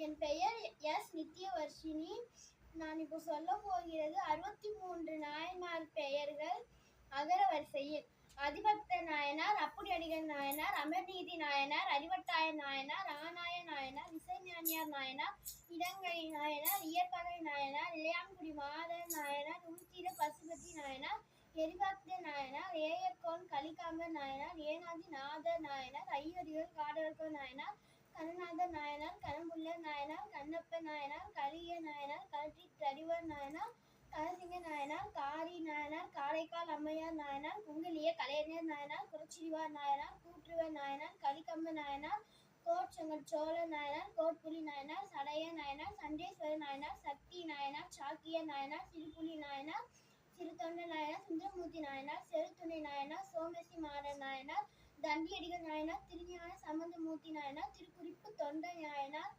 என் பெயர் எஸ். நித்யவர்ஷினி. நான் இப்போ சொல்லப் போகிறது 63 நாயன்மார் பெயர்கள் அகர வரிசையில். அதிபக்த நாயனார், அப்புடியடிகள் நாயனார், அமர்நீதி நாயனார், அறிவட்டாய நாயனார், ஆனாய நாயனார், இசைஞானியார் நாயனார், இடங்கை நாயனார், இயற்பகை நாயனார், இளையான்குடி மாதர் நாயனார், உருத்திர பசுபதி நாயனார், எரிபக்த நாயனார், ஏயர்கோன் கலிகாம்பர் நாயனார், ஏனாதி நாதர் நாயனார், ஐயடிகள் காடவர்கோன் நாயனார், கனநாதர் நாயனார், கனம்புள்ளர் நாயனார், கண்ணப்ப நாயனார், கலிய நாயனார், கல்றி தடிவர் நாயனார், கலசிங்க நாயனார், காரி நாயனார், காரைக்கால் அம்மையார் நாயனார், குங்கிலிய கலைஞர் நாயனார், குறச்சிரிவார் நாயனார், கூற்றுவர் நாயனார், கலிகம்ப நாயனார், கோட்செங்கட் சோழர் நாயனார், கோட்புலி நாயனார், சடைய நாயனார், சண்டேஸ்வர நாயனார், சக்தி நாயனார், சாக்கிய நாயனார், சிறுபுலி நாயனார், சிறுதொண்ட நாயனார், சுந்தரமூர்த்தி நாயனார், செருத்துணை நாயனார், சோமசி மாறர் நாயனார், தண்டியடிகள் நாயனார், திருஞான சம்பந்தமூர்த்தி நாயனார், திருக்குறிப்பு தொண்ட நாயனார்,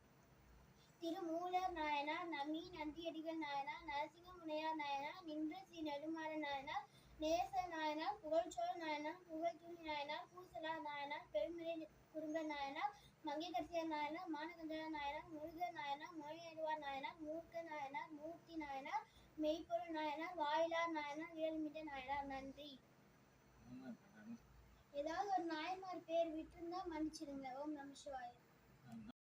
திருமூலர் நாயனார், நமி நந்தியடிகள் நாயனார், நரசிங்க முனையார் நாயனார், நின்ற ஸ்ரீ நெடுமாறன் நாயனார், நேச நாயனார், புகழ்ச்சோழ நாயனார், புகழ்துணி நாயனார், பூசலார் நாயனார், பெருமிறை குறும்பர் நாயனார், மங்கையர்கரசியார் நாயனார், மானகண்டனார் நாயனார், முருகர் நாயனார், முனையேறுவார் நாயனார், மூர்க்க நாயனார், மூர்த்தி நாயனார், மெய்ப்பொருள் நாயனார், வாயிலார் நாயனார், வேல்மிட நாயனார். நன்றி. ஏதாவது ஒரு நாயன்மார் பேர் விட்டுருந்தா மன்னிச்சிடுங்க. ஓம் நம சிவாய.